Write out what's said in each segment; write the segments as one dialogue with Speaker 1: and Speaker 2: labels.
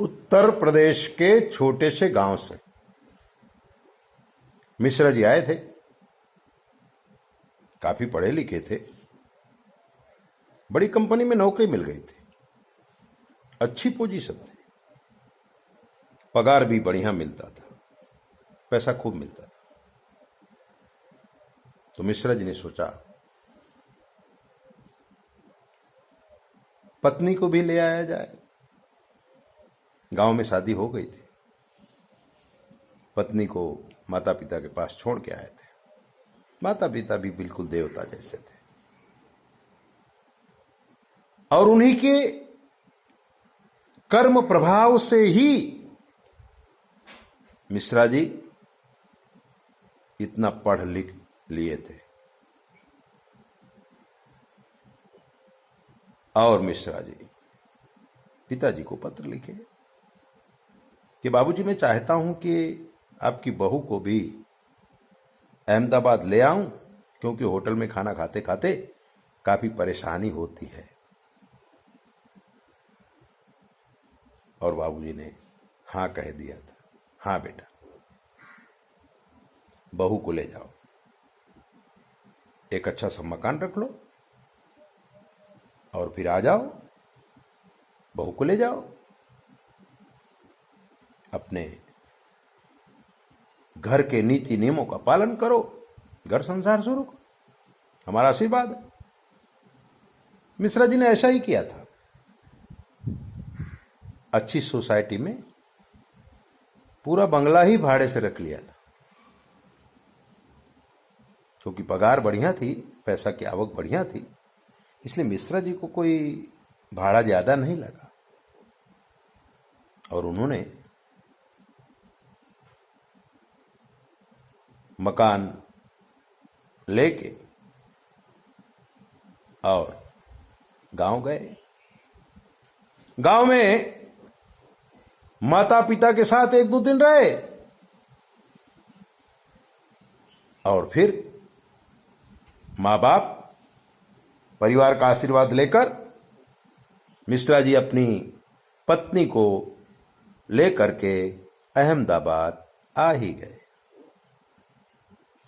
Speaker 1: उत्तर प्रदेश के छोटे से गांव से मिश्रा जी आए थे। काफी पढ़े लिखे थे, बड़ी कंपनी में नौकरी मिल गई थी, अच्छी पोजीशन थी, पगार भी बढ़िया मिलता था, पैसा खूब मिलता था। तो मिश्रा जी ने सोचा पत्नी को भी ले आया जाए। गांव में शादी हो गई थी, पत्नी को माता पिता के पास छोड़ के आए थे। माता पिता भी बिल्कुल देवता जैसे थे और उन्हीं के कर्म प्रभाव से ही मिश्रा जी इतना पढ़ लिख लिए थे। और मिश्रा जी पिताजी को पत्र लिखे कि बाबूजी, मैं चाहता हूं कि आपकी बहू को भी अहमदाबाद ले आऊं, क्योंकि होटल में खाना खाते खाते काफी परेशानी होती है। और बाबूजी ने हाँ कह दिया था। हाँ बेटा, बहू को ले जाओ, एक अच्छा सा मकान रख लो और फिर आ जाओ, बहू को ले जाओ, अपने घर के नीति नियमों का पालन करो, घर संसार शुरू करो, हमारा आशीर्वाद है। मिश्रा जी ने ऐसा ही किया था। अच्छी सोसाइटी में पूरा बंगला ही भाड़े से रख लिया था, क्योंकि पगार बढ़िया थी, पैसा की आवक बढ़िया थी, इसलिए मिश्रा जी को कोई भाड़ा ज्यादा नहीं लगा। और उन्होंने मकान लेके और गांव गए। गांव में माता पिता के साथ एक दो दिन रहे और फिर मां बाप परिवार का आशीर्वाद लेकर मिश्रा जी अपनी पत्नी को लेकर के अहमदाबाद आ ही गए।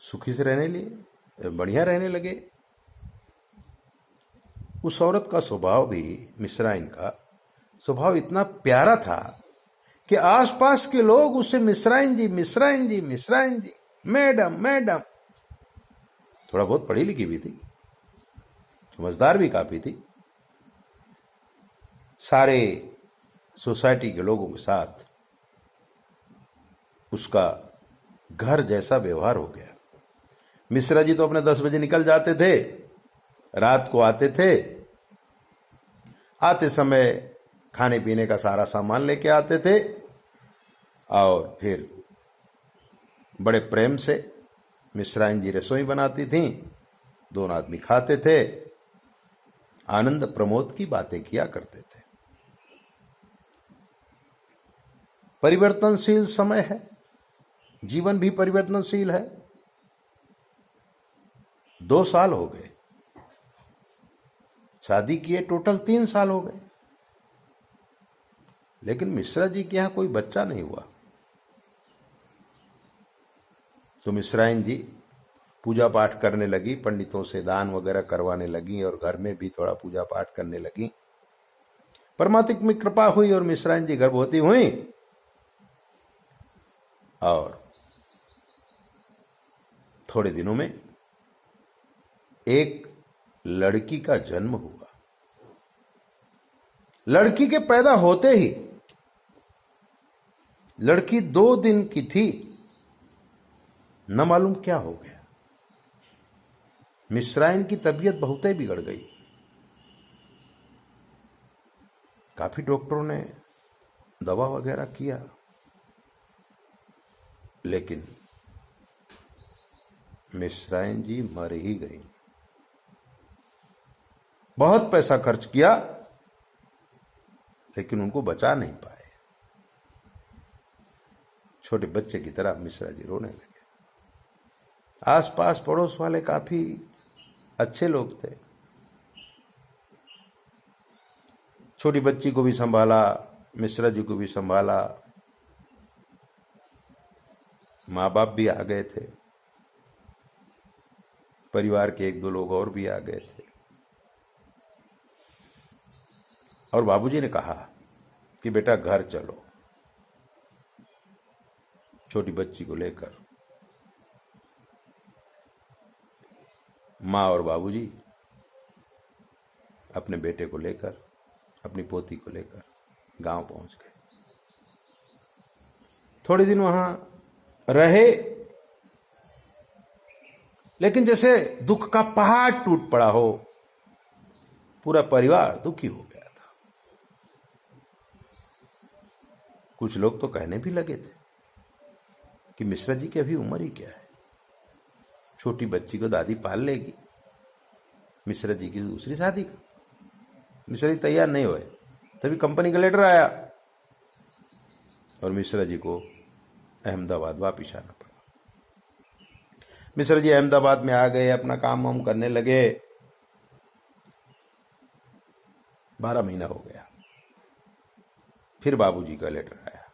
Speaker 1: सुखी से रहने लिए, बढ़िया रहने लगे। उस औरत का स्वभाव भी, मिश्राइन का स्वभाव इतना प्यारा था कि आसपास के लोग उससे मिश्राइन जी, मिश्राइन जी, मिश्राइन जी, मैडम मैडम। थोड़ा बहुत पढ़ी लिखी भी थी, समझदार भी काफी थी। सारे सोसाइटी के लोगों के साथ उसका घर जैसा व्यवहार हो गया। मिश्रा जी तो अपने 10 बजे निकल जाते थे, रात को आते थे। आते समय खाने पीने का सारा सामान लेके आते थे और फिर बड़े प्रेम से मिश्राइन जी रसोई बनाती थीं, दोनों आदमी खाते थे, आनंद प्रमोद की बातें किया करते थे। परिवर्तनशील समय है, जीवन भी परिवर्तनशील है। 2 साल हो गए, शादी किए टोटल 3 साल हो गए, लेकिन मिश्रा जी के यहां कोई बच्चा नहीं हुआ। तो मिश्राइन जी पूजा पाठ करने लगी, पंडितों से दान वगैरह करवाने लगी और घर में भी थोड़ा पूजा पाठ करने लगी। परमात्मा में कृपा हुई और मिश्राइन जी गर्भवती हुई और थोड़े दिनों में एक लड़की का जन्म हुआ। लड़की के पैदा होते ही, लड़की 2 दिन की थी, न मालूम क्या हो गया, मिश्राइन की तबीयत बहुत ही बिगड़ गई। काफी डॉक्टरों ने दवा वगैरह किया, लेकिन मिश्राइन जी मर ही गई। बहुत पैसा खर्च किया, लेकिन उनको बचा नहीं पाए। छोटे बच्चे की तरह मिश्रा जी रोने लगे। आसपास पड़ोस वाले काफी अच्छे लोग थे, छोटी बच्ची को भी संभाला, मिश्रा जी को भी संभाला, माँ बाप भी आ गए थे, परिवार के एक दो लोग और भी आ गए थे। और बाबूजी ने कहा कि बेटा घर चलो, छोटी बच्ची को लेकर। माँ और बाबूजी अपने बेटे को लेकर, अपनी पोती को लेकर गांव पहुंच गए। थोड़े दिन वहां रहे, लेकिन जैसे दुख का पहाड़ टूट पड़ा हो, पूरा परिवार दुखी हो गया था। कुछ लोग तो कहने भी लगे थे कि मिश्रा जी की अभी उम्र ही क्या है, छोटी बच्ची को दादी पाल लेगी, मिश्रा जी की दूसरी शादी का। मिश्रा जी तैयार नहीं हुए, तभी कंपनी का लेटर आया और मिश्रा जी को अहमदाबाद वापिस आना पड़ा। मिश्रा जी अहमदाबाद में आ गए, अपना काम वाम करने लगे। 12 महीना हो गया, फिर बाबूजी का लेटर आया,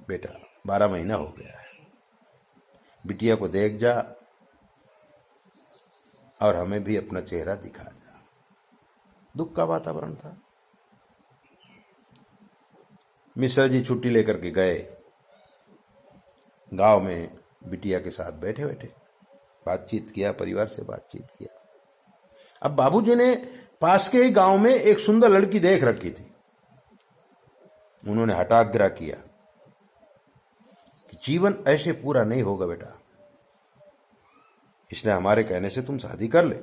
Speaker 1: बेटा 12 महीना हो गया है, बिटिया को देख जा और हमें भी अपना चेहरा दिखा जा। दुख का वातावरण था। मिश्रा जी छुट्टी लेकर के गए, गांव में बिटिया के साथ बैठे बैठे बातचीत किया, परिवार से बातचीत किया। अब बाबूजी ने पास के ही गांव में एक सुंदर लड़की देख रखी थी। उन्होंने हठाग्रह किया कि जीवन ऐसे पूरा नहीं होगा बेटा, इसलिए हमारे कहने से तुम शादी कर ले।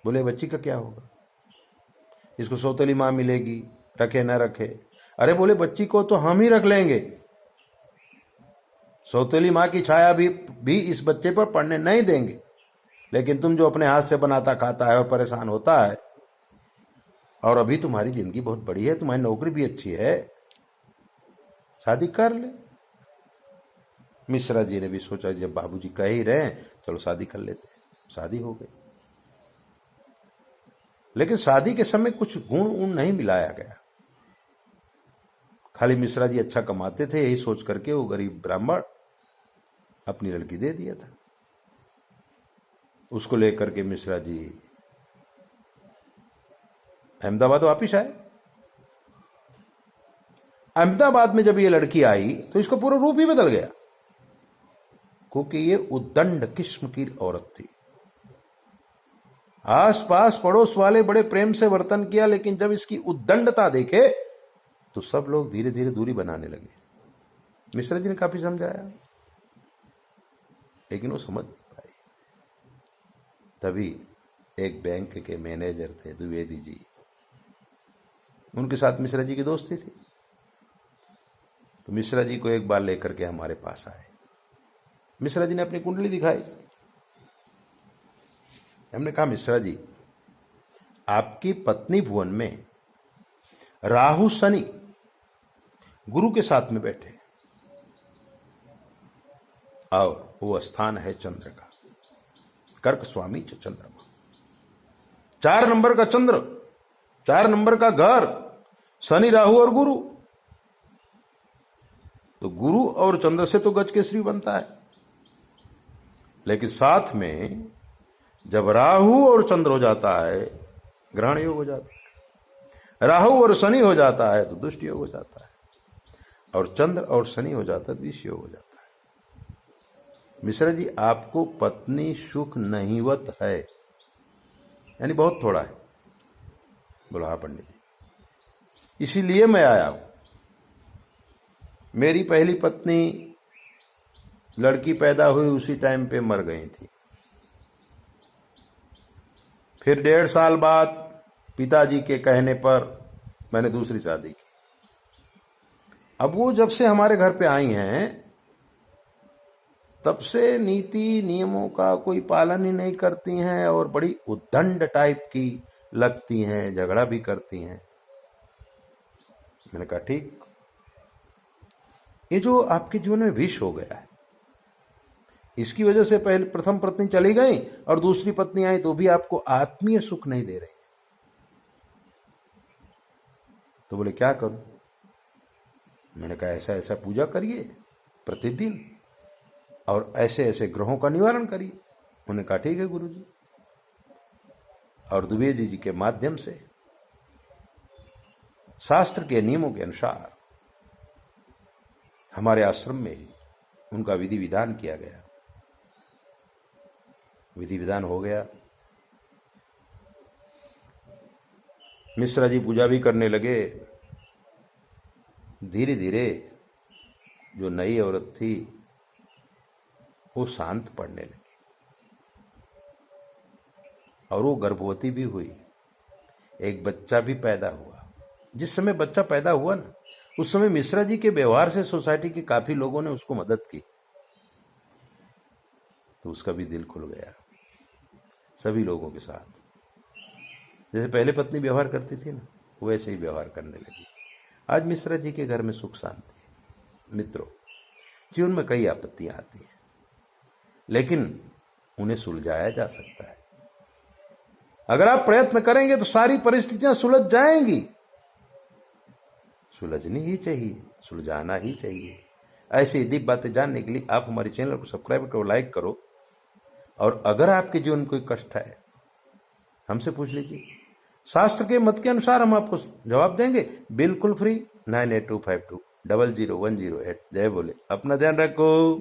Speaker 1: बोले बच्ची का क्या होगा, इसको सौतेली मां मिलेगी, रखे ना रखे। अरे बोले बच्ची को तो हम ही रख लेंगे, सौतेली मां की छाया भी इस बच्चे पर पड़ने नहीं देंगे, लेकिन तुम जो अपने हाथ से बनाता खाता है और परेशान होता है, और अभी तुम्हारी जिंदगी बहुत बड़ी है, तुम्हारी नौकरी भी अच्छी है, शादी कर ले। मिश्रा जी ने भी सोचा जब बाबूजी कह ही रहे हैं चलो शादी कर लेते हैं। शादी हो गई, लेकिन शादी के समय कुछ गुण नहीं मिलाया गया। खाली मिश्रा जी अच्छा कमाते थे, यही सोच करके वो गरीब ब्राह्मण अपनी लड़की दे दिया था। उसको लेकर के मिश्रा जी अहमदाबाद वापिस आए। अहमदाबाद में जब ये लड़की आई तो इसका पूरा रूप ही बदल गया, क्योंकि ये उद्दंड किस्म की औरत थी। आसपास पड़ोस वाले बड़े प्रेम से वर्तन किया, लेकिन जब इसकी उद्दंडता देखे तो सब लोग धीरे धीरे दूरी बनाने लगे। मिश्रा जी ने काफी समझाया, लेकिन वो समझ नहीं पाई। तभी एक बैंक के मैनेजर थे द्विवेदी जी, उनके साथ मिश्रा जी की दोस्ती थी। तो मिश्रा जी को एक बार लेकर के हमारे पास आए। मिश्रा जी ने अपनी कुंडली दिखाई। हमने कहा मिश्रा जी, आपकी पत्नी भुवन में राहु शनि गुरु के साथ में बैठे, और वो स्थान है चंद्र का, कर्क स्वामी चंद्रमा। 4 नंबर का चंद्र, 4 नंबर का घर, शनि राहु और गुरु। तो गुरु और चंद्र से तो गज केसरी बनता है, लेकिन साथ में जब राहु और चंद्र हो जाता है ग्रहण योग हो जाता है, राहु और शनि हो जाता है तो दुष्ट योग हो जाता है, और चंद्र और शनि हो जाता है द्विष योग हो जाता है। मिश्रा जी, आपको पत्नी सुख नहींवत है, यानी बहुत थोड़ा है। बोला हाँ पंडित जी, इसीलिए मैं आया हूं। मेरी पहली पत्नी लड़की पैदा हुई उसी टाइम पे मर गई थी। फिर 1.5 साल बाद पिताजी के कहने पर मैंने दूसरी शादी की। अब वो जब से हमारे घर पे आई हैं तब से नीति नियमों का कोई पालन ही नहीं करती हैं, और बड़ी उद्दंड टाइप की लगती हैं, झगड़ा भी करती हैं। मैंने कहा ठीक, ये जो आपके जीवन में विष हो गया है, इसकी वजह से पहले प्रथम पत्नी चली गई और दूसरी पत्नी आई तो भी आपको आत्मीय सुख नहीं दे रही। तो बोले क्या करूं? मैंने कहा ऐसा ऐसा पूजा करिए प्रतिदिन और ऐसे ऐसे ग्रहों का निवारण करिए। उन्होंने कहा ठीक है गुरुजी। और द्विवेदी जी के माध्यम से शास्त्र के नियमों के अनुसार हमारे आश्रम में ही उनका विधि विधान किया गया। विधि विधान हो गया। मिश्रा जी पूजा भी करने लगे। धीरे धीरे जो नई औरत थी वो शांत पड़ने लगी और वो गर्भवती भी हुई। एक बच्चा भी पैदा हुआ। जिस समय बच्चा पैदा हुआ ना, उस समय मिश्रा जी के व्यवहार से सोसाइटी के काफी लोगों ने उसको मदद की, तो उसका भी दिल खुल गया सभी लोगों के साथ। जैसे पहले पत्नी व्यवहार करती थी ना, वैसे ही व्यवहार करने लगी। आज मिश्रा जी के घर में सुख शांति है। मित्रों, जीवन में कई आपत्तियां आती हैं, लेकिन उन्हें सुलझाया जा सकता है। अगर आप प्रयत्न करेंगे तो सारी परिस्थितियां सुलझ जाएंगी। सुलझनी ही चाहिए, सुलझाना ही चाहिए। ऐसी दीप बातें जानने के लिए आप हमारे चैनल को सब्सक्राइब करो, लाइक करो। और अगर आपके जीवन में कोई कष्ट है, हमसे पूछ लीजिए। शास्त्र के मत के अनुसार हम आपको जवाब देंगे, बिल्कुल फ्री। 9825200108। जय बोले। अपना ध्यान रखो।